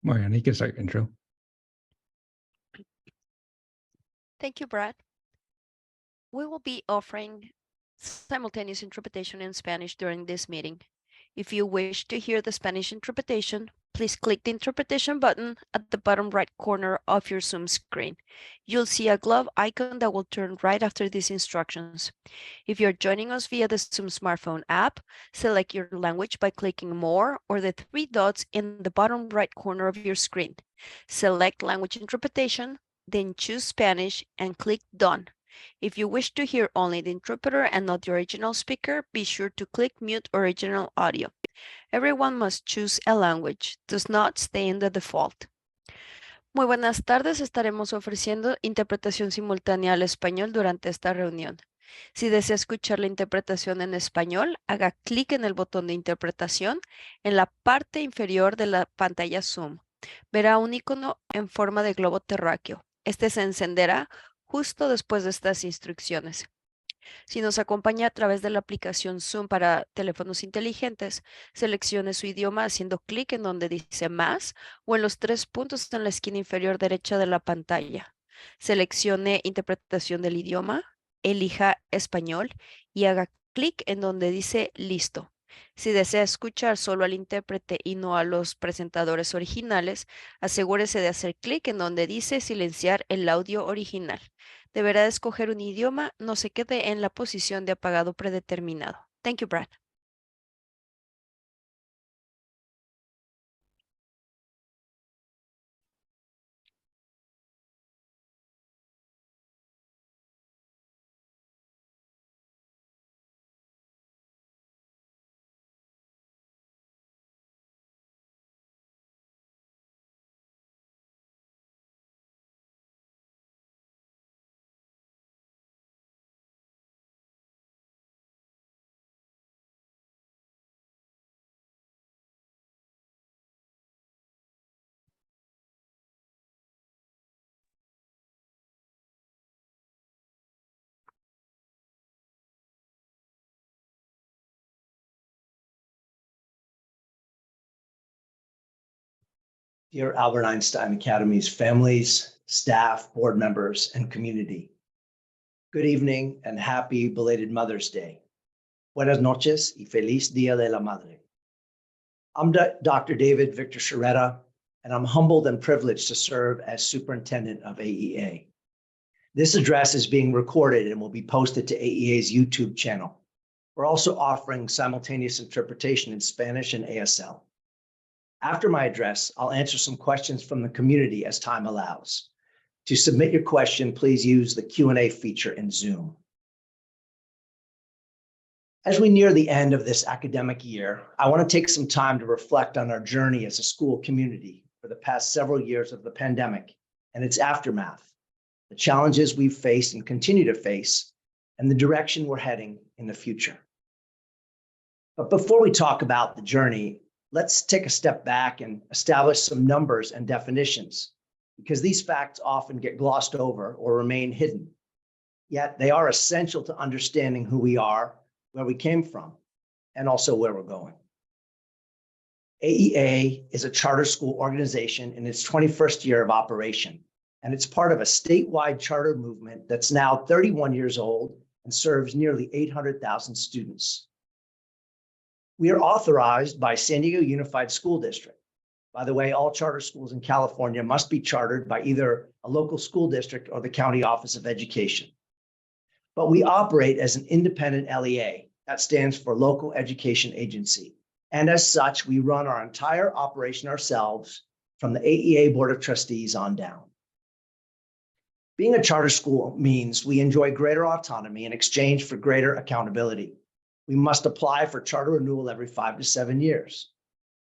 Mariana, you can start your intro. Thank you, Brad. We will be offering simultaneous interpretation in Spanish during this meeting. If you wish to hear the Spanish interpretation, please click the interpretation button at the bottom right corner of your Zoom screen. You'll see a glove icon that will turn right after these instructions. If you're joining us via the Zoom smartphone app, select your language by clicking More or the three dots in the bottom right corner of your screen. Select Language Interpretation, then choose Spanish and click Done. If you wish to hear only the interpreter and not the original speaker, be sure to click Mute Original Audio. Everyone must choose a language. Does not stay in the default. Muy buenas tardes, estaremos ofreciendo interpretación simultánea al español durante esta reunión. Si desea escuchar la interpretación en español, haga clic en el botón de interpretación en la parte inferior de la pantalla Zoom. Verá un icono en forma de globo terráqueo. Este se encenderá justo después de estas instrucciones. Si nos acompaña a través de la aplicación Zoom para teléfonos inteligentes, seleccione su idioma haciendo clic en donde dice más o en los tres puntos en la esquina inferior derecha de la pantalla. Seleccione interpretación del idioma, elija español y haga clic en donde dice listo. Si desea escuchar solo al intérprete y no a los presentadores originales, asegúrese de hacer clic en donde dice silenciar el audio original. Deberá escoger un idioma, no se quede en la posición de apagado predeterminado. Thank you, Brad. Dear Albert Einstein Academy's families, staff, board members, and community, good evening and happy belated Mother's Day. Buenas noches y feliz Día de la Madre. I'm Dr. David Victor Sharetta, and I'm humbled and privileged to serve as Superintendent of AEA. This address is being recorded and will be posted to AEA's YouTube channel. We're also offering simultaneous interpretation in Spanish and ASL. After my address, I'll answer some questions from the community as time allows. To submit your question, please use the Q&A feature in Zoom. As we near the end of this academic year, I want to take some time to reflect on our journey as a school community for the past several years of the pandemic and its aftermath, the challenges we've faced and continue to face, and the direction we're heading in the future. But before we talk about the journey, let's take a step back and establish some numbers and definitions, because these facts often get glossed over or remain hidden. Yet they are essential to understanding who we are, where we came from, and also where we're going. AEA is a charter school organization in its 21st year of operation, and it's part of a statewide charter movement that's now 31 years old and serves nearly 800,000 students. We are authorized by San Diego Unified School District. By the way, all charter schools in California must be chartered by either a local school district or the County Office of Education. But we operate as an independent LEA, that stands for Local Education Agency. And as such, we run our entire operation ourselves from the AEA Board of Trustees on down. Being a charter school means we enjoy greater autonomy in exchange for greater accountability. We must apply for charter renewal every 5 to 7 years.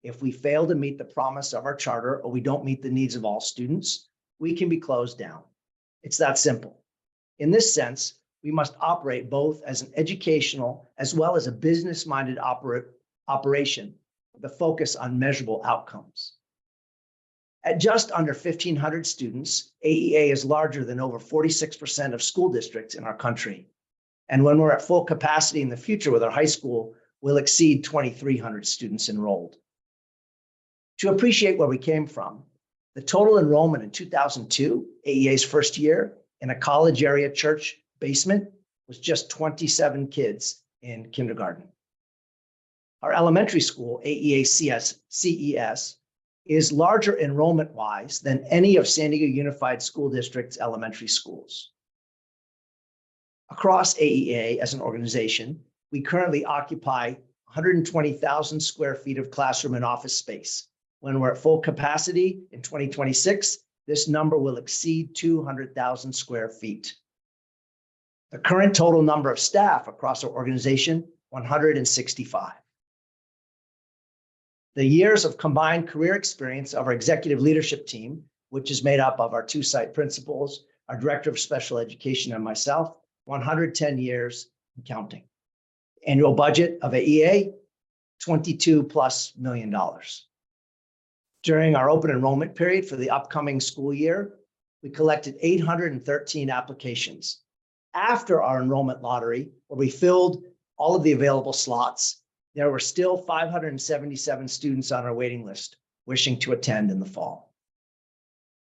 If we fail to meet the promise of our charter or we don't meet the needs of all students, we can be closed down. It's that simple. In this sense, we must operate both as an educational as well as a business-minded operation with a focus on measurable outcomes. At just under 1,500 students, AEA is larger than over 46% of school districts in our country. And when we're at full capacity in the future with our high school, we'll exceed 2,300 students enrolled. To appreciate where we came from, The total enrollment in 2002, AEA's first year, in a college area church basement was just 27 kids in kindergarten. Our elementary school, AEA CES, is larger enrollment-wise than any of San Diego Unified School District's elementary schools. Across AEA as an organization, we currently occupy 120,000 square feet of classroom and office space. When we're at full capacity in 2026, this number will exceed 200,000 square feet. The current total number of staff across our organization, 165. The years of combined career experience of our executive leadership team, which is made up of our two site principals, our director of special education, and myself, 110 years and counting. Annual budget of AEA, $22+ million. During our open enrollment period for the upcoming school year, we collected 813 applications. After our enrollment lottery, where we filled all of the available slots, there were still 577 students on our waiting list wishing to attend in the fall.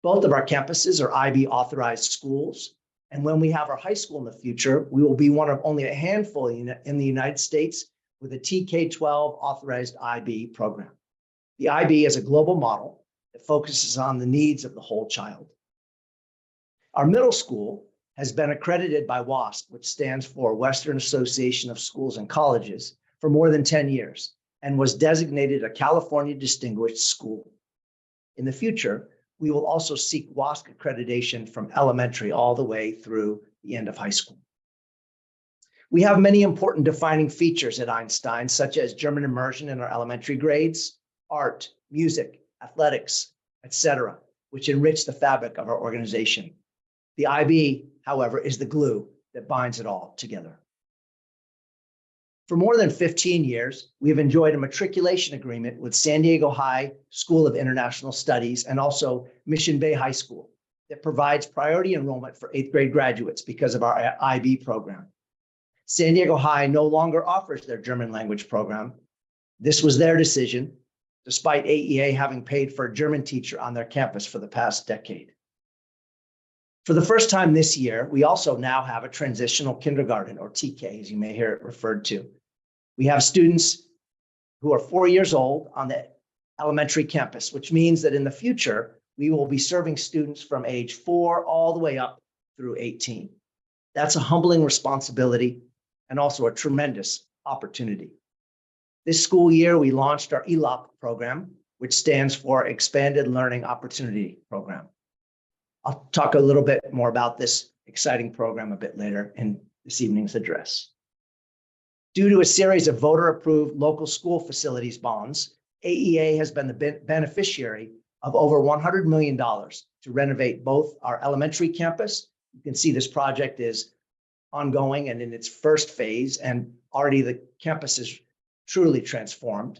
Both of our campuses are IB authorized schools. And when we have our high school in the future, we will be one of only a handful in the United States with a TK-12 authorized IB program. The IB is a global model that focuses on the needs of the whole child. Our middle school has been accredited by WASC, which stands for Western Association of Schools and Colleges, for more than 10 years and was designated a California Distinguished School. In the future, we will also seek WASC accreditation from elementary all the way through the end of high school. We have many important defining features at Einstein, such as German immersion in our elementary grades, art, music, athletics, etc., which enrich the fabric of our organization. The IB, however, is the glue that binds it all together. For more than 15 years, we have enjoyed a matriculation agreement with San Diego High School of International Studies and also Mission Bay High School that provides priority enrollment for 8th grade graduates because of our IB program. San Diego High no longer offers their German language program. This was their decision, despite AEA having paid for a German teacher on their campus for the past decade. For the first time this year, we also now have a transitional kindergarten, or TK, as you may hear it referred to. We have students who are 4 years old on the elementary campus, which means that in the future, we will be serving students from age 4 all the way up through 18. That's a humbling responsibility and also a tremendous opportunity. This school year, we launched our ELOP program, which stands for Expanded Learning Opportunity Program. I'll talk a little bit more about this exciting program a bit later in this evening's address. Due to a series of voter-approved local school facilities bonds, AEA has been the beneficiary of over $100 million to renovate both our elementary campus. You can see this project is ongoing and in its first phase, and already the campus is truly transformed,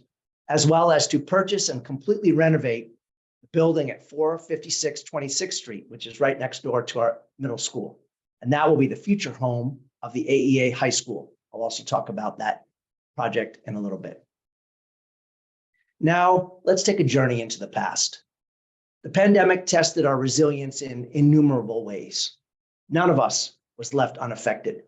as well as to purchase and completely renovate the building at 456 26th Street, which is right next door to our middle school. And that will be the future home of the AEA High School. I'll also talk about that project in a little bit. Now, let's take a journey into the past. The pandemic tested our resilience in innumerable ways. None of us was left unaffected.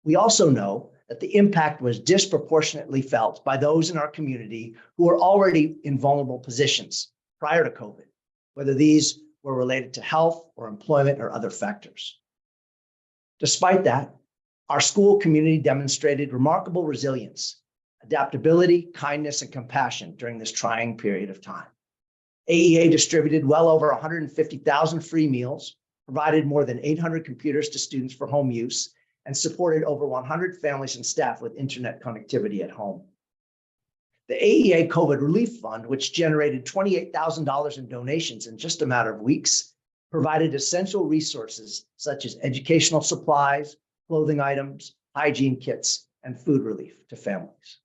We also know that the impact was disproportionately felt by those in our community who were already in vulnerable positions prior to COVID, whether these were related to health or employment or other factors. Despite that, our school community demonstrated remarkable resilience, adaptability, kindness, and compassion during this trying period of time. AEA distributed well over 150,000 free meals, provided more than 800 computers to students for home use, and supported over 100 families and staff with internet connectivity at home. The AEA COVID Relief Fund, which generated $28,000 in donations in just a matter of weeks, provided essential resources such as educational supplies, clothing items, hygiene kits, and food relief to families.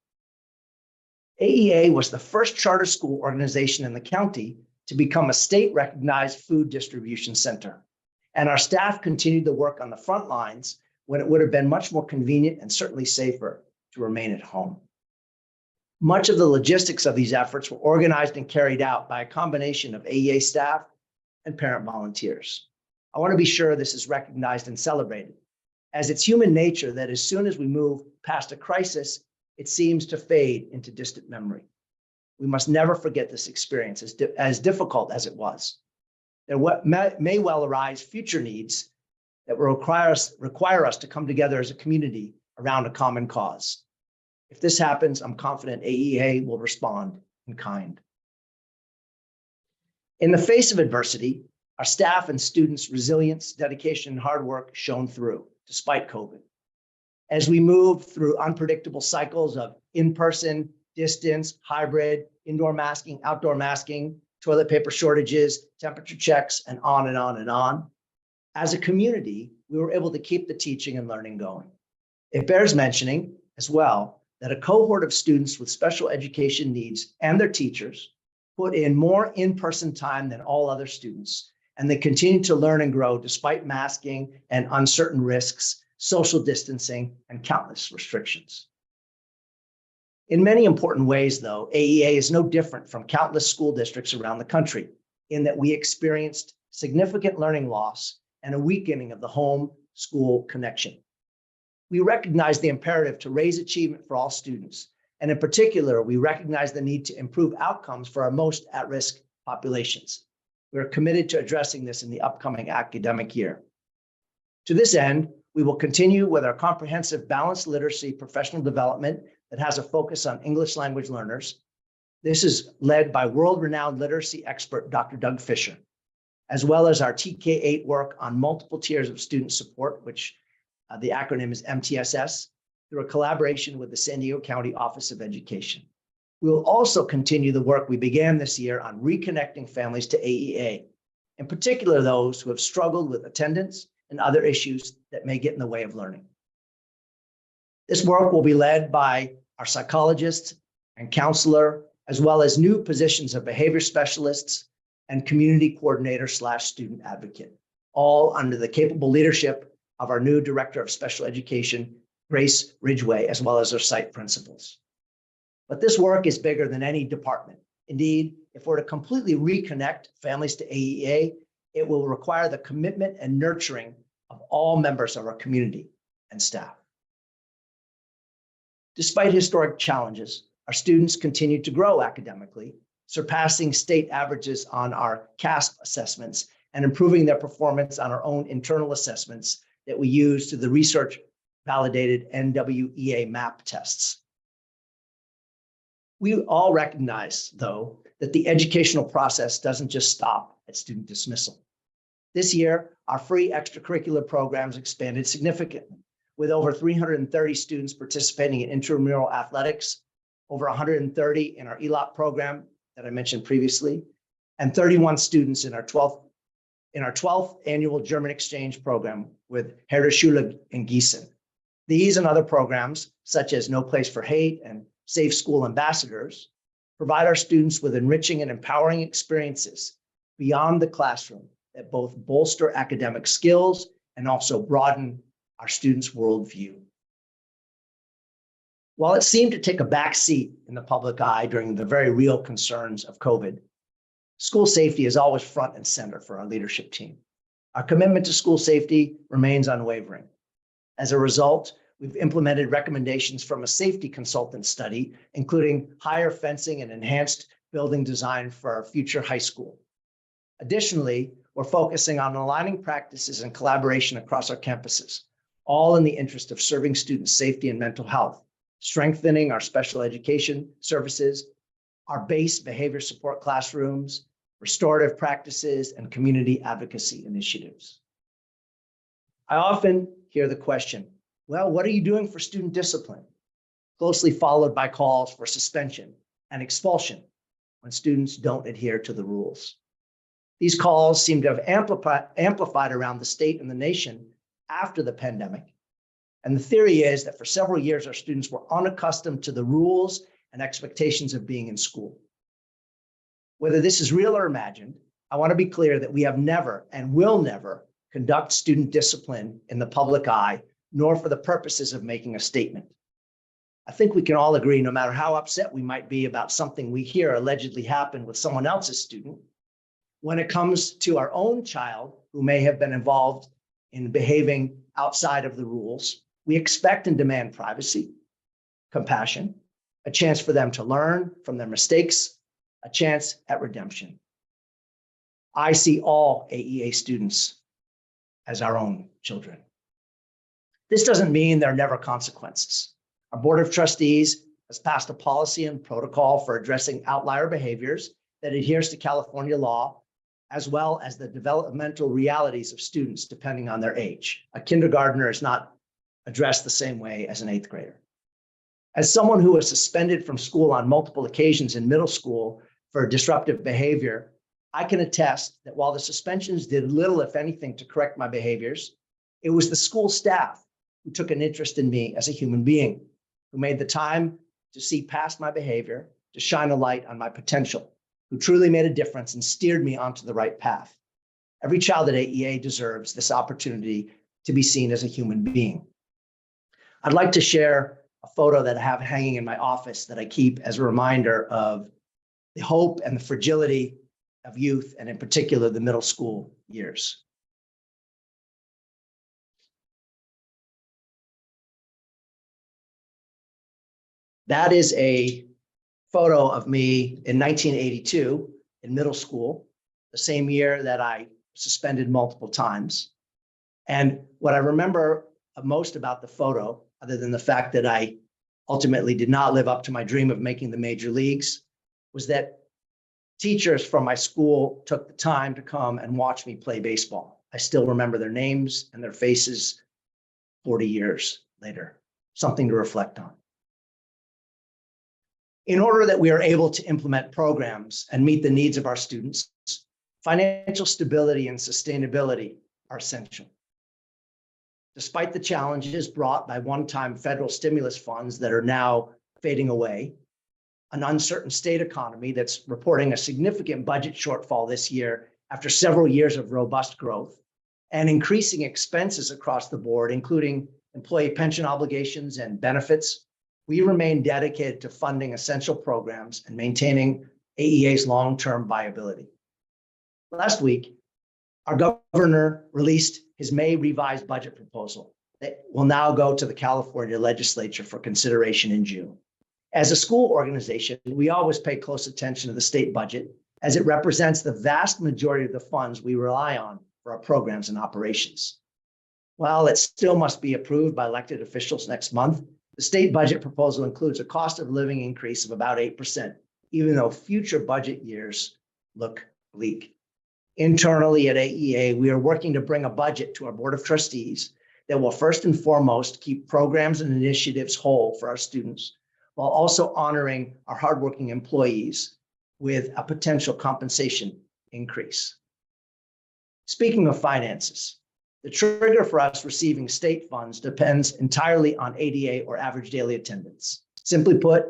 AEA was the first charter school organization in the county to become a state-recognized food distribution center, and our staff continued to work on the front lines when it would have been much more convenient and certainly safer to remain at home. Much of the logistics of these efforts were organized and carried out by a combination of AEA staff and parent volunteers. I want to be sure this is recognized and celebrated, as it's human nature that as soon as we move past a crisis, it seems to fade into distant memory. We must never forget this experience, as difficult as it was. There may well arise future needs that will require us to come together as a community around a common cause. If this happens, I'm confident AEA will respond in kind. In the face of adversity, our staff and students' resilience, dedication, and hard work shone through, despite COVID. As we moved through unpredictable cycles of in-person, distance, hybrid, indoor masking, outdoor masking, toilet paper shortages, temperature checks, and on and on and on, as a community, we were able to keep the teaching and learning going. It bears mentioning as well that a cohort of students with special education needs and their teachers put in more in-person time than all other students, and they continue to learn and grow despite masking and uncertain risks, social distancing, and countless restrictions. In many important ways, though, AEA is no different from countless school districts around the country in that we experienced significant learning loss and a weakening of the home-school connection. We recognize the imperative to raise achievement for all students, and in particular, we recognize the need to improve outcomes for our most at-risk populations. We are committed to addressing this in the upcoming academic year. To this end, we will continue with our comprehensive balanced literacy professional development that has a focus on English language learners. This is led by world-renowned literacy expert, Dr. Doug Fisher, as well as our TK8 work on multiple tiers of student support, which the acronym is MTSS, through a collaboration with the San Diego County Office of Education. We will also continue the work we began this year on reconnecting families to AEA, in particular those who have struggled with attendance and other issues that may get in the way of learning. This work will be led by our psychologists and counselor, as well as new positions of behavior specialists and community coordinator / student advocate, all under the capable leadership of our new Director of Special Education, Grace Ridgway, as well as our site principals. But this work is bigger than any department. Indeed, if we're to completely reconnect families to AEA, it will require the commitment and nurturing of all members of our community and staff. Despite historic challenges, our students continue to grow academically, surpassing state averages on our CASP assessments and improving their performance on our own internal assessments that we use to the research-validated NWEA MAP tests. We all recognize, though, that the educational process doesn't just stop at student dismissal. This year, our free extracurricular programs expanded significantly, with over 330 students participating in intramural athletics, over 130 in our ELOP program that I mentioned previously, and 31 students in our 12th annual German exchange program with Herder Schule in Gießen. These and other programs, such as No Place for Hate and Safe School Ambassadors, provide our students with enriching and empowering experiences beyond the classroom that both bolster academic skills and also broaden our students' worldview. While it seemed to take a back seat in the public eye during the very real concerns of COVID, school safety is always front and center for our leadership team. Our commitment to school safety remains unwavering. As a result, we've implemented recommendations from a safety consultant study, including higher fencing and enhanced building design for our future high school. Additionally, we're focusing on aligning practices and collaboration across our campuses, all in the interest of serving student safety and mental health, strengthening our special education services, our base behavior support classrooms, restorative practices, and community advocacy initiatives. I often hear the question, well, what are you doing for student discipline? Closely followed by calls for suspension and expulsion when students don't adhere to the rules. These calls seem to have amplified around the state and the nation after the pandemic. And the theory is that for several years, our students were unaccustomed to the rules and expectations of being in school. Whether this is real or imagined, I want to be clear that we have never and will never conduct student discipline in the public eye, nor for the purposes of making a statement. I think we can all agree, no matter how upset we might be about something we hear allegedly happened with someone else's student, When it comes to our own child who may have been involved in behaving outside of the rules, we expect and demand privacy, compassion, a chance for them to learn from their mistakes, a chance at redemption. I see all AEA students as our own children. This doesn't mean there are never consequences. Our Board of Trustees has passed a policy and protocol for addressing outlier behaviors that adheres to California law, as well as the developmental realities of students depending on their age. A kindergartner is not addressed the same way as an 8th grader. As someone who was suspended from school on multiple occasions in middle school for disruptive behavior, I can attest that while the suspensions did little, if anything, to correct my behaviors, it was the school staff who took an interest in me as a human being, who made the time to see past my behavior, to shine a light on my potential, who truly made a difference and steered me onto the right path. Every child at AEA deserves this opportunity to be seen as a human being. I'd like to share a photo that I have hanging in my office that I keep as a reminder of the hope and the fragility of youth, and in particular, the middle school years. That is a photo of me in 1982 in middle school, the same year that I suspended multiple times. And what I remember most about the photo, other than the fact that I ultimately did not live up to my dream of making the major leagues, was that teachers from my school took the time to come and watch me play baseball. I still remember their names and their faces 40 years later, something to reflect on. In order that we are able to implement programs and meet the needs of our students, financial stability and sustainability are essential. Despite the challenges brought by one-time federal stimulus funds that are now fading away, an uncertain state economy that's reporting a significant budget shortfall this year after several years of robust growth, and increasing expenses across the board, including employee pension obligations and benefits, we remain dedicated to funding essential programs and maintaining AEA's long-term viability. Last week, our governor released his May revised budget proposal that will now go to the California legislature for consideration in June. As a school organization, we always pay close attention to the state budget as it represents the vast majority of the funds we rely on for our programs and operations. While it still must be approved by elected officials next month, the state budget proposal includes a cost of living increase of about 8%, even though future budget years look bleak. Internally at AEA, we are working to bring a budget to our Board of Trustees that will first and foremost keep programs and initiatives whole for our students, while also honoring our hardworking employees with a potential compensation increase. Speaking of finances, the trigger for us receiving state funds depends entirely on ADA or average daily attendance. Simply put,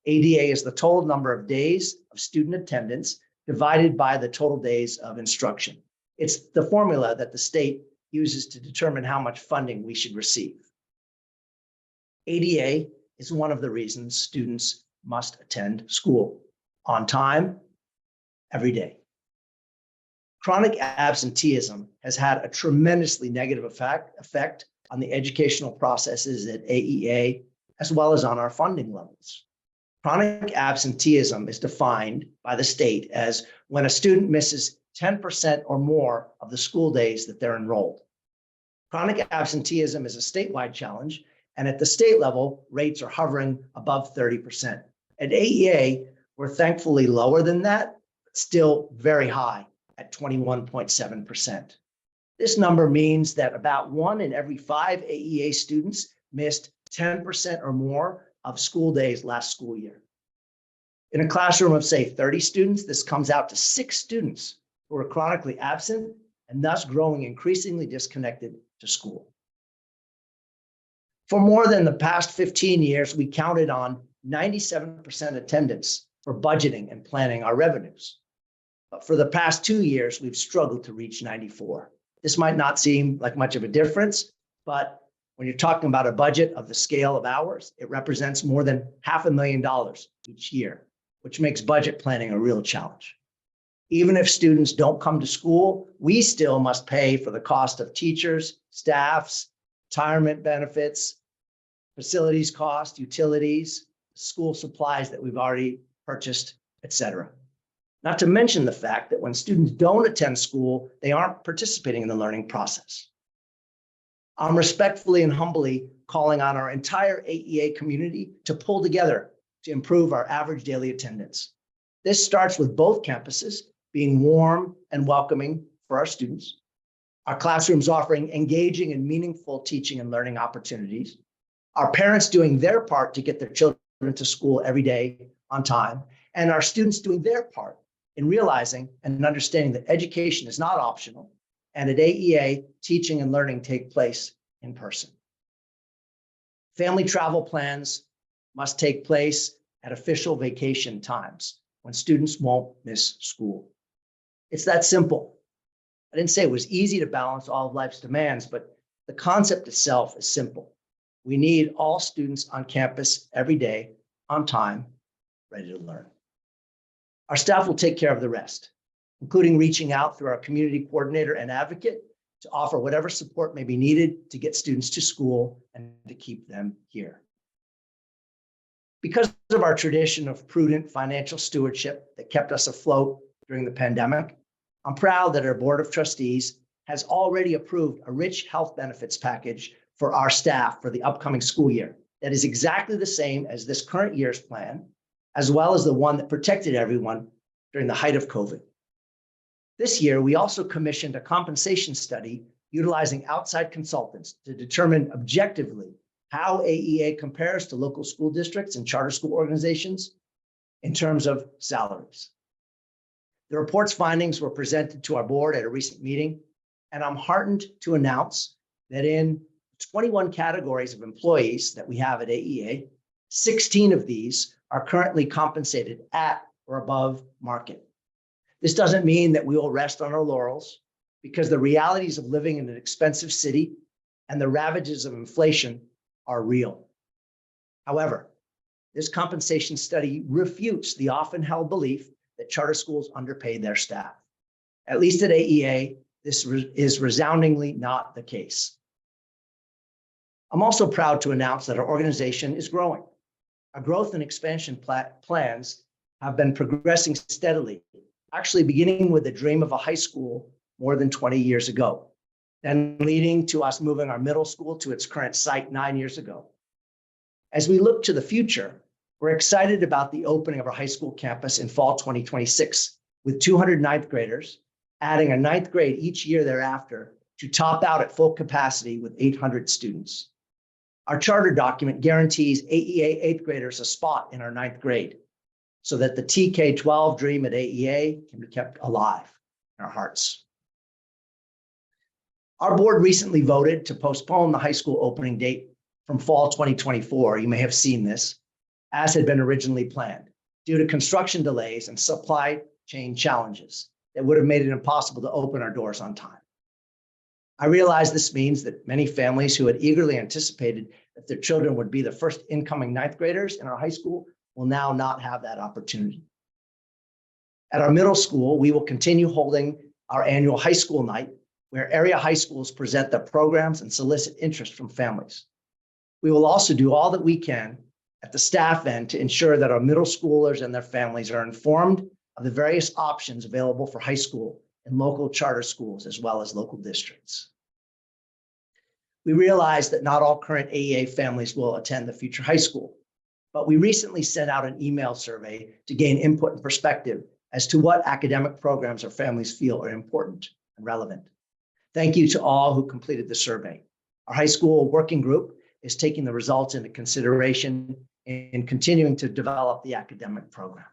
ADA is the total number of days of student attendance divided by the total days of instruction. It's the formula that the state uses to determine how much funding we should receive. ADA is one of the reasons students must attend school on time, every day. Chronic absenteeism has had a tremendously negative effect on the educational processes at AEA, as well as on our funding levels. Chronic absenteeism is defined by the state as when a student misses 10% or more of the school days that they're enrolled. Chronic absenteeism is a statewide challenge, and at the state level, rates are hovering above 30%. At AEA, we're thankfully lower than that, but still very high at 21.7%. This number means that about 1 in every 5 AEA students missed 10% or more of school days last school year. In a classroom of, say, 30 students, this comes out to 6 students who are chronically absent and thus growing increasingly disconnected to school. For more than the past 15 years, we counted on 97% attendance for budgeting and planning our revenues. But for the past 2 years, we've struggled to reach 94. This might not seem like much of a difference, but when you're talking about a budget of the scale of ours, it represents more than $500,000 each year, which makes budget planning a real challenge. Even if students don't come to school, we still must pay for the cost of teachers, staffs, retirement benefits, facilities cost, utilities, school supplies that we've already purchased, etc. Not to mention the fact that when students don't attend school, they aren't participating in the learning process. I'm respectfully and humbly calling on our entire AEA community to pull together to improve our average daily attendance. This starts with both campuses being warm and welcoming for our students, our classrooms offering engaging and meaningful teaching and learning opportunities, our parents doing their part to get their children to school every day on time, and our students doing their part in realizing and understanding that education is not optional, and at AEA, teaching and learning take place in person. Family travel plans must take place at official vacation times when students won't miss school. It's that simple. I didn't say it was easy to balance all of life's demands, but the concept itself is simple. We need all students on campus every day, on time, ready to learn. Our staff will take care of the rest, including reaching out through our community coordinator and advocate to offer whatever support may be needed to get students to school and to keep them here. Because of our tradition of prudent financial stewardship that kept us afloat during the pandemic, I'm proud that our Board of Trustees has already approved a rich health benefits package for our staff for the upcoming school year that is exactly the same as this current year's plan, as well as the one that protected everyone during the height of COVID. This year, we also commissioned a compensation study utilizing outside consultants to determine objectively how AEA compares to local school districts and charter school organizations in terms of salaries. The report's findings were presented to our board at a recent meeting, and I'm heartened to announce that in 21 categories of employees that we have at AEA, 16 of these are currently compensated at or above market. This doesn't mean that we will rest on our laurels, because the realities of living in an expensive city and the ravages of inflation are real. However, this compensation study refutes the often held belief that charter schools underpay their staff. At least at AEA, this is resoundingly not the case. I'm also proud to announce that our organization is growing. Our growth and expansion plans have been progressing steadily, actually beginning with the dream of a high school more than 20 years ago, then leading to us moving our middle school to its current site 9 years ago. As we look to the future, we're excited about the opening of our high school campus in fall 2026, with 200 ninth graders, adding a ninth grade each year thereafter to top out at full capacity with 800 students. Our charter document guarantees AEA eighth graders a spot in our ninth grade so that the TK-12 dream at AEA can be kept alive in our hearts. Our board recently voted to postpone the high school opening date from fall 2024. You may have seen this, as had been originally planned, due to construction delays and supply chain challenges that would have made it impossible to open our doors on time. I realize this means that many families who had eagerly anticipated that their children would be the first incoming ninth graders in our high school will now not have that opportunity. At our middle school, we will continue holding our annual high school night, where area high schools present their programs and solicit interest from families. We will also do all that we can at the staff end to ensure that our middle schoolers and their families are informed of the various options available for high school and local charter schools, as well as local districts. We realize that not all current AEA families will attend the future high school, but we recently sent out an email survey to gain input and perspective as to what academic programs our families feel are important and relevant. Thank you to all who completed the survey. Our high school working group is taking the results into consideration in continuing to develop the academic program.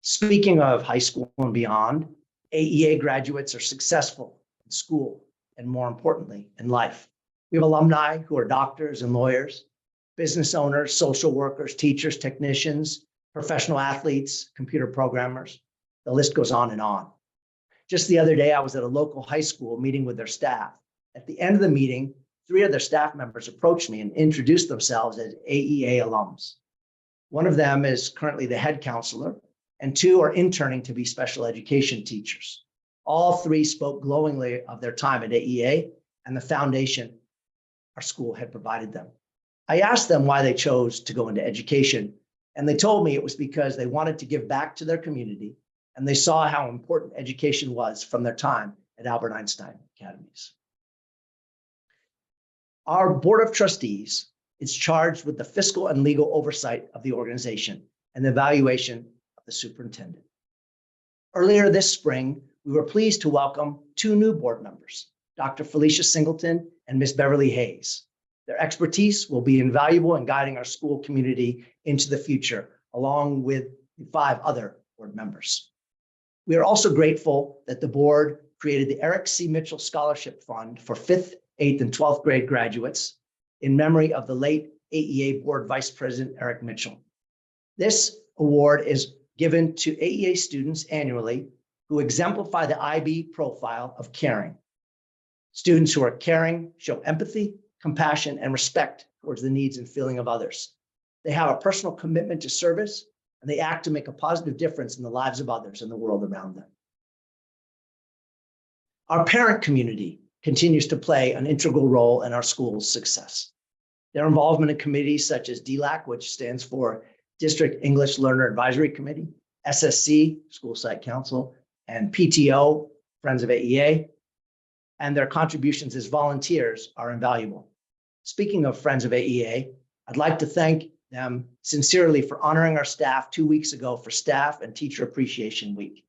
Speaking of high school and beyond, AEA graduates are successful in school and, more importantly, in life. We have alumni who are doctors and lawyers, business owners, social workers, teachers, technicians, professional athletes, computer programmers. The list goes on and on. Just the other day, I was at a local high school meeting with their staff. At the end of the meeting, 3 of their staff members approached me and introduced themselves as AEA alums. One of them is currently the head counselor and 2 are interning to be special education teachers. All 3 spoke glowingly of their time at AEA and the foundation our school had provided them. I asked them why they chose to go into education, and they told me it was because they wanted to give back to their community, and they saw how important education was from their time at Albert Einstein Academies. Our Board of Trustees is charged with the fiscal and legal oversight of the organization and the evaluation of the superintendent. Earlier this spring, we were pleased to welcome 2 new board members, Dr. Felicia Singleton and Ms. Beverly Hayes. Their expertise will be invaluable in guiding our school community into the future, along with the 5 other board members. We are also grateful that the board created the Eric C. Mitchell Scholarship Fund for 5th, 8th, and 12th grade graduates in memory of the late AEA Board Vice President Eric Mitchell. This award is given to AEA students annually who exemplify the IB profile of caring. Students who are caring show empathy, compassion, and respect towards the needs and feeling of others. They have a personal commitment to service, and they act to make a positive difference in the lives of others and the world around them. Our parent community continues to play an integral role in our school's success. Their involvement in committees such as DLAC, which stands for District English Learner Advisory Committee, SSC, School Site Council, and PTO, Friends of AEA, and their contributions as volunteers are invaluable. Speaking of Friends of AEA, I'd like to thank them sincerely for honoring our staff 2 weeks ago for Staff and Teacher Appreciation Week.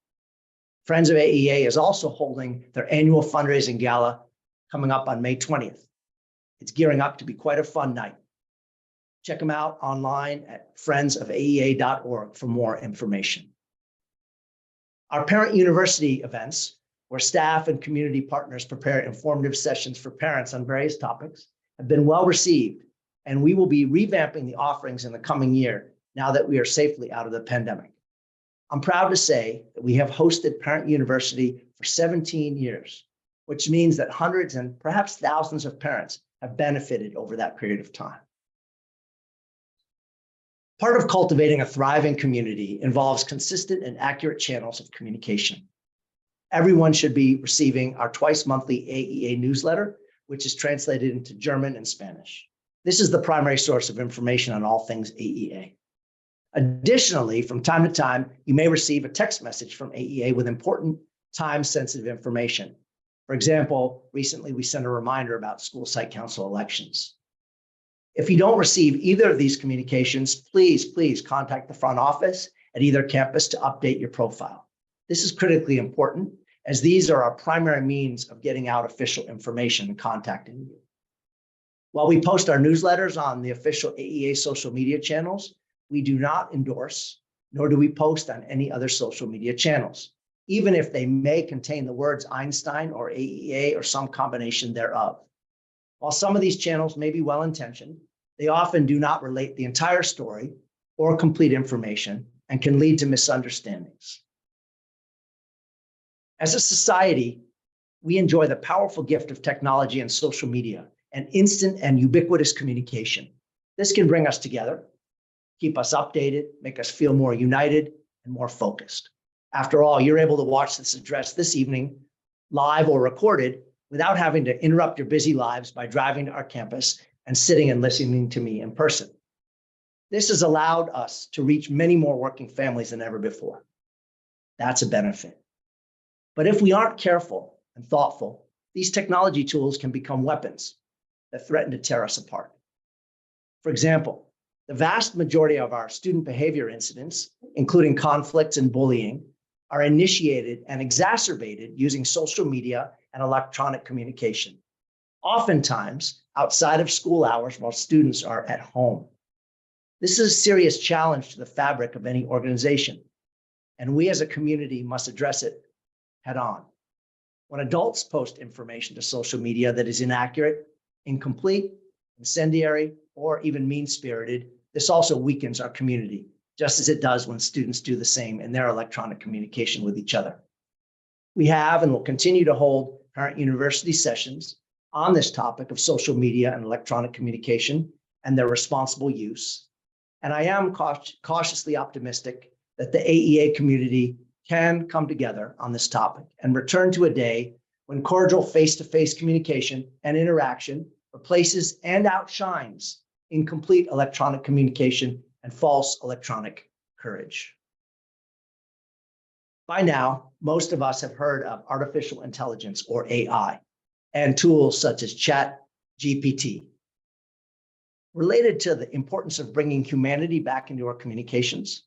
Friends of AEA is also holding their annual fundraising gala coming up on May 20th. It's gearing up to be quite a fun night. Check them out online at friendsofAEA.org for more information. Our parent university events, where staff and community partners prepare informative sessions for parents on various topics, have been well received, and we will be revamping the offerings in the coming year now that we are safely out of the pandemic. I'm proud to say that we have hosted Parent University for 17 years, which means that hundreds and perhaps thousands of parents have benefited over that period of time. Part of cultivating a thriving community involves consistent and accurate channels of communication. Everyone should be receiving our twice-monthly AEA newsletter, which is translated into German and Spanish. This is the primary source of information on all things AEA. Additionally, from time to time, you may receive a text message from AEA with important time-sensitive information. For example, recently we sent a reminder about school site council elections. If you don't receive either of these communications, please contact the front office at either campus to update your profile. This is critically important, as these are our primary means of getting out official information and contacting you. While we post our newsletters on the official AEA social media channels, we do not endorse, nor do we post on any other social media channels, even if they may contain the words Einstein or AEA or some combination thereof. While some of these channels may be well-intentioned, they often do not relate the entire story or complete information and can lead to misunderstandings. As a society, we enjoy the powerful gift of technology and social media and instant and ubiquitous communication. This can bring us together, keep us updated, make us feel more united and more focused. After all, you're able to watch this address this evening, live or recorded, without having to interrupt your busy lives by driving to our campus and sitting and listening to me in person. This has allowed us to reach many more working families than ever before. That's a benefit. But if we aren't careful and thoughtful, these technology tools can become weapons that threaten to tear us apart. For example, the vast majority of our student behavior incidents, including conflicts and bullying, are initiated and exacerbated using social media and electronic communication, oftentimes outside of school hours while students are at home. This is a serious challenge to the fabric of any organization, and we as a community must address it head on. When adults post information to social media that is inaccurate, incomplete, incendiary, or even mean-spirited, this also weakens our community, just as it does when students do the same in their electronic communication with each other. We have and will continue to hold Parent University sessions on this topic of social media and electronic communication and their responsible use. And I am cautiously optimistic that the AEA community can come together on this topic and return to a day when cordial face-to-face communication and interaction replaces and outshines incomplete electronic communication and false electronic courage. By now, most of us have heard of artificial intelligence, or AI, and tools such as ChatGPT. Related to the importance of bringing humanity back into our communications,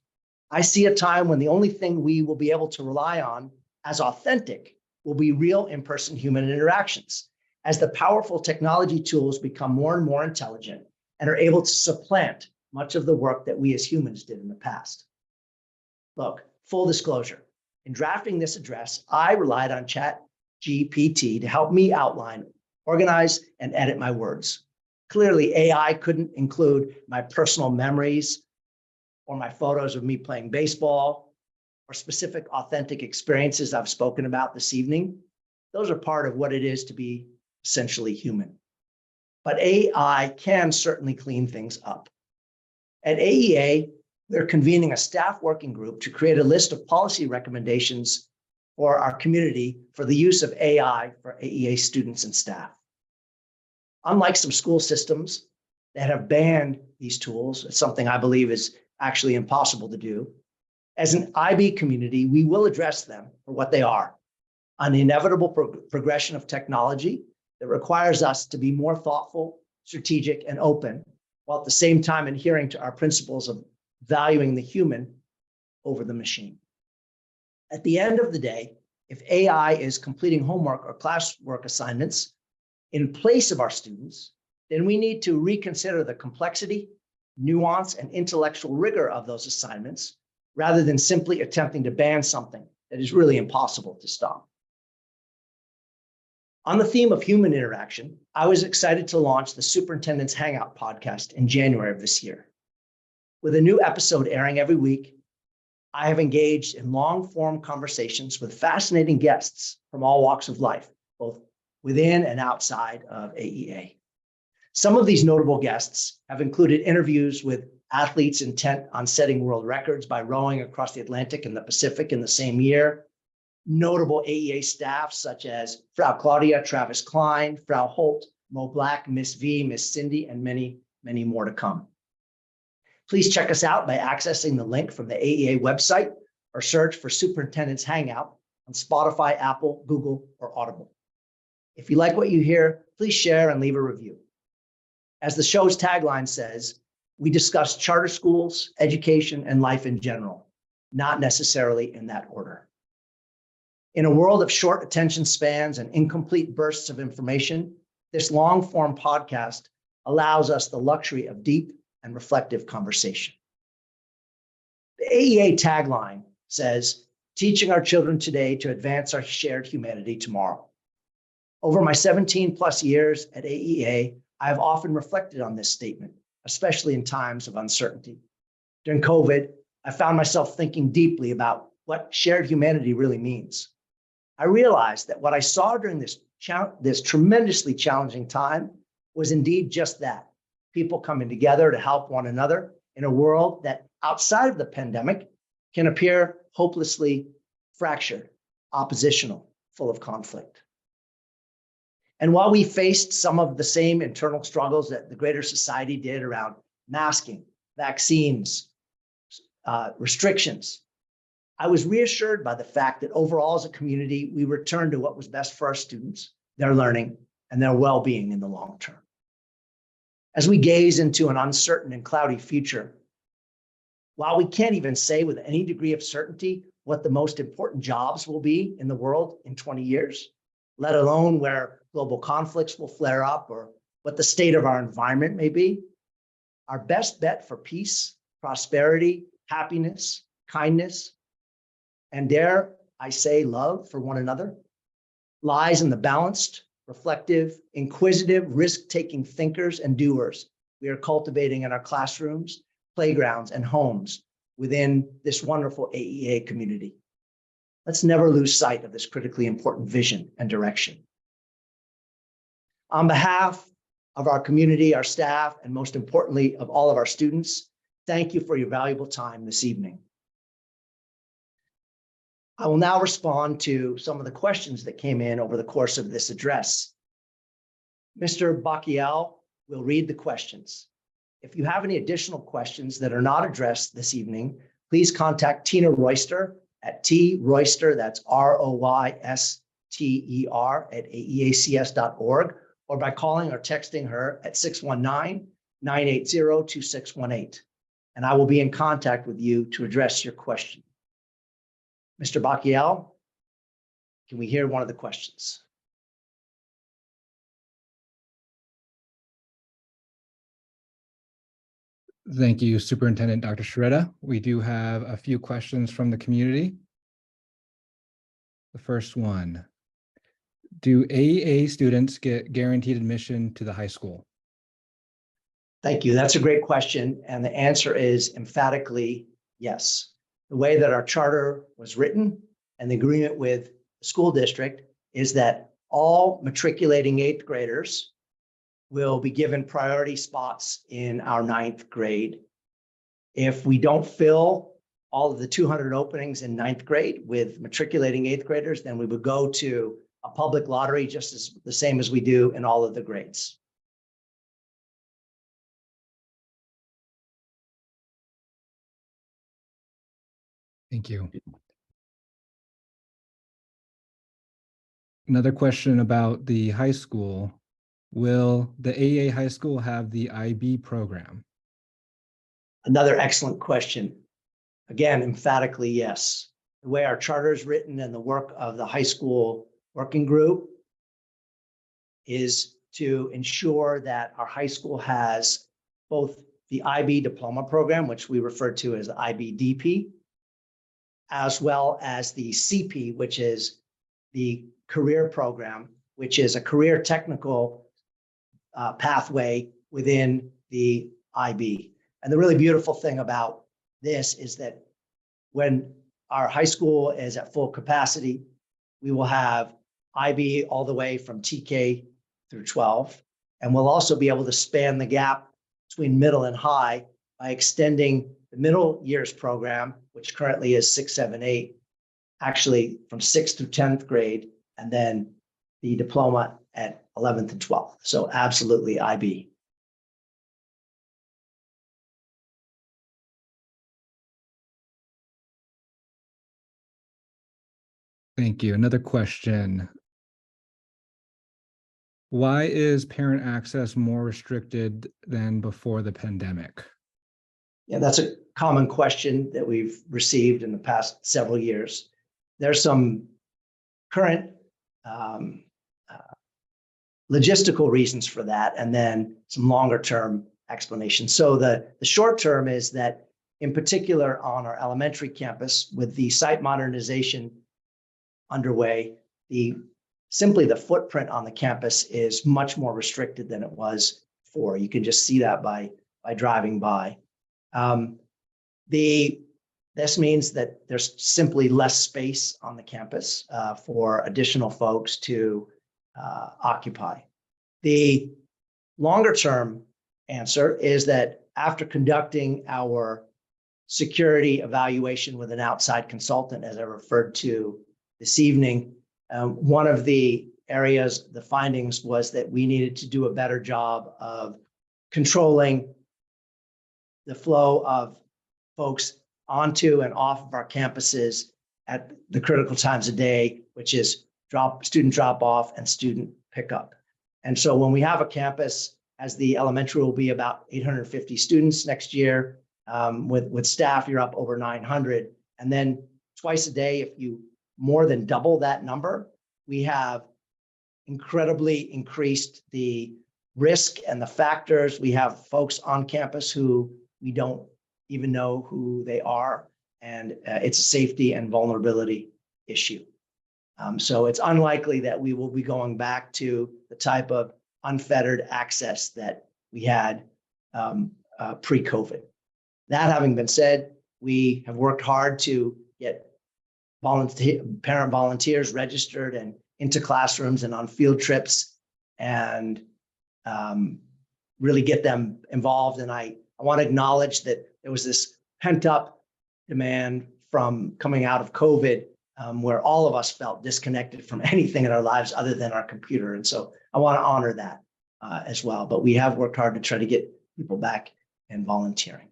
I see a time when the only thing we will be able to rely on as authentic will be real in-person human interactions, as the powerful technology tools become more and more intelligent and are able to supplant much of the work that we as humans did in the past. Look, full disclosure, in drafting this address, I relied on ChatGPT to help me outline, organize, and edit my words. Clearly, AI couldn't include my personal memories or my photos of me playing baseball or specific authentic experiences I've spoken about this evening. Those are part of what it is to be essentially human. But AI can certainly clean things up. At AEA, they're convening a staff working group to create a list of policy recommendations for our community for the use of AI for AEA students and staff. Unlike some school systems that have banned these tools, it's something I believe is actually impossible to do. As an IB community, we will address them for what they are, an inevitable progression of technology that requires us to be more thoughtful, strategic, and open, while at the same time adhering to our principles of valuing the human over the machine. At the end of the day, if AI is completing homework or classwork assignments in place of our students, then we need to reconsider the complexity, nuance, and intellectual rigor of those assignments, rather than simply attempting to ban something that is really impossible to stop. On the theme of human interaction, I was excited to launch the Superintendent's Hangout podcast in January of this year. With a new episode airing every week, I have engaged in long-form conversations with fascinating guests from all walks of life, both within and outside of AEA. Some of these notable guests have included interviews with athletes intent on setting world records by rowing across the Atlantic and the Pacific in the same year, notable AEA staff such as Frau Claudia, Travis Klein, Frau Holt, Mo Black, Miss V, Miss Cindy, and many, many more to come. Please check us out by accessing the link from the AEA website or search for Superintendent's Hangout on Spotify, Apple, Google, or Audible. If you like what you hear, please share and leave a review. As the show's tagline says, we discuss charter schools, education, and life in general, not necessarily in that order. In a world of short attention spans and incomplete bursts of information, this long-form podcast allows us the luxury of deep and reflective conversation. The AEA tagline says, teaching our children today to advance our shared humanity tomorrow. Over my 17 plus years at AEA, I have often reflected on this statement, especially in times of uncertainty. During COVID, I found myself thinking deeply about what shared humanity really means. I realized that what I saw during this tremendously challenging time was indeed just that, people coming together to help one another in a world that outside of the pandemic can appear hopelessly fractured, oppositional, full of conflict. And while we faced some of the same internal struggles that the greater society did around masking, vaccines, restrictions, I was reassured by the fact that overall as a community, we returned to what was best for our students, their learning, and their well-being in the long term. As we gaze into an uncertain and cloudy future, while we can't even say with any degree of certainty what the most important jobs will be in the world in 20 years, let alone where global conflicts will flare up or what the state of our environment may be, our best bet for peace, prosperity, happiness, kindness, and dare I say love for one another, lies in the balanced, reflective, inquisitive, risk-taking thinkers and doers we are cultivating in our classrooms, playgrounds, and homes within this wonderful AEA community. Let's never lose sight of this critically important vision and direction. On behalf of our community, our staff, and most importantly, of all of our students, thank you for your valuable time this evening. I will now respond to some of the questions that came in over the course of this address. Mr. Bakiel will read the questions. If you have any additional questions that are not addressed this evening, please contact Tina Royster at troyster, that's ROYSTER at aeacs.org, or by calling or texting her at 619-980-2618. And I will be in contact with you to address your question. Mr. Bakiel, can we hear one of the questions? Thank you, Superintendent Dr. Sharetta. We do have a few questions from the community. The first one, do AEA students get guaranteed admission to the high school? Thank you. That's a great question. And the answer is emphatically yes. The way that our charter was written and the agreement with the school district is that all matriculating eighth graders will be given priority spots in our ninth grade. If we don't fill all of the 200 openings in ninth grade with matriculating eighth graders, then we would go to a public lottery just as the same as we do in all of the grades. Thank you. Another question about the high school. Will the AEA high school have the IB program? Another excellent question. Again, emphatically yes. The way our charter is written and the work of the high school working group is to ensure that our high school has both the IB diploma program, which we refer to as IBDP, as well as the CP, which is the career program, which is a career technical pathway within the IB. And the really beautiful thing about this is that when our high school is at full capacity, we will have IB all the way from TK through 12. And we'll also be able to span the gap between middle and high by extending the middle years program, which currently is 6, 7, 8, actually from 6th through 10th grade, and then the diploma at 11th and 12th. So absolutely IB. Thank you. Another question. Why is parent access more restricted than before the pandemic? Yeah, that's a common question that we've received in the past several years. There's some current logistical reasons for that, and then some longer term explanations. So the short term is that, in particular on our elementary campus, with the site modernization underway, simply the footprint on the campus is much more restricted than it was before. You can just see that by driving by. This means that there's simply less space on the campus for additional folks to occupy. The longer term answer is that after conducting our security evaluation with an outside consultant, as I referred to this evening, one of the areas, the findings was that we needed to do a better job of controlling the flow of folks onto and off of our campuses at the critical times of day, which is student drop off and student pickup. And so when we have a campus, as the elementary will be about 850 students next year, with staff, you're up over 900. And then twice a day, if you more than double that number, we have incredibly increased the risk and the factors. We have folks on campus who we don't even know who they are, and it's a safety and vulnerability issue. So it's unlikely that we will be going back to the type of unfettered access that we had pre-COVID. That having been said, we have worked hard to get parent volunteers registered and into classrooms and on field trips, and really get them involved. And I want to acknowledge that there was this pent up demand from coming out of COVID where all of us felt disconnected from anything in our lives other than our computer. And so I want to honor that as well. But we have worked hard to try to get people back and volunteering.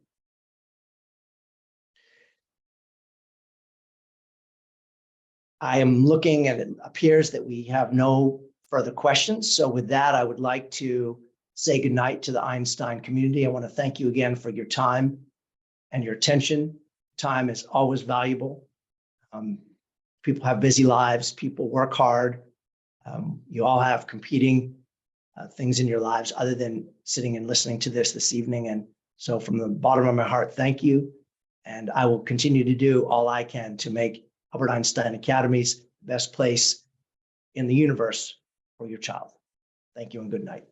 I am looking and it appears that we have no further questions. So with that, I would like to say goodnight to the Einstein community. I want to thank you again for your time and your attention. Time is always valuable. People have busy lives. People work hard. You all have competing things in your lives other than sitting and listening to this evening. And so from the bottom of my heart, thank you. And I will continue to do all I can to make Albert Einstein Academy's the best place in the universe for your child. Thank you and good night.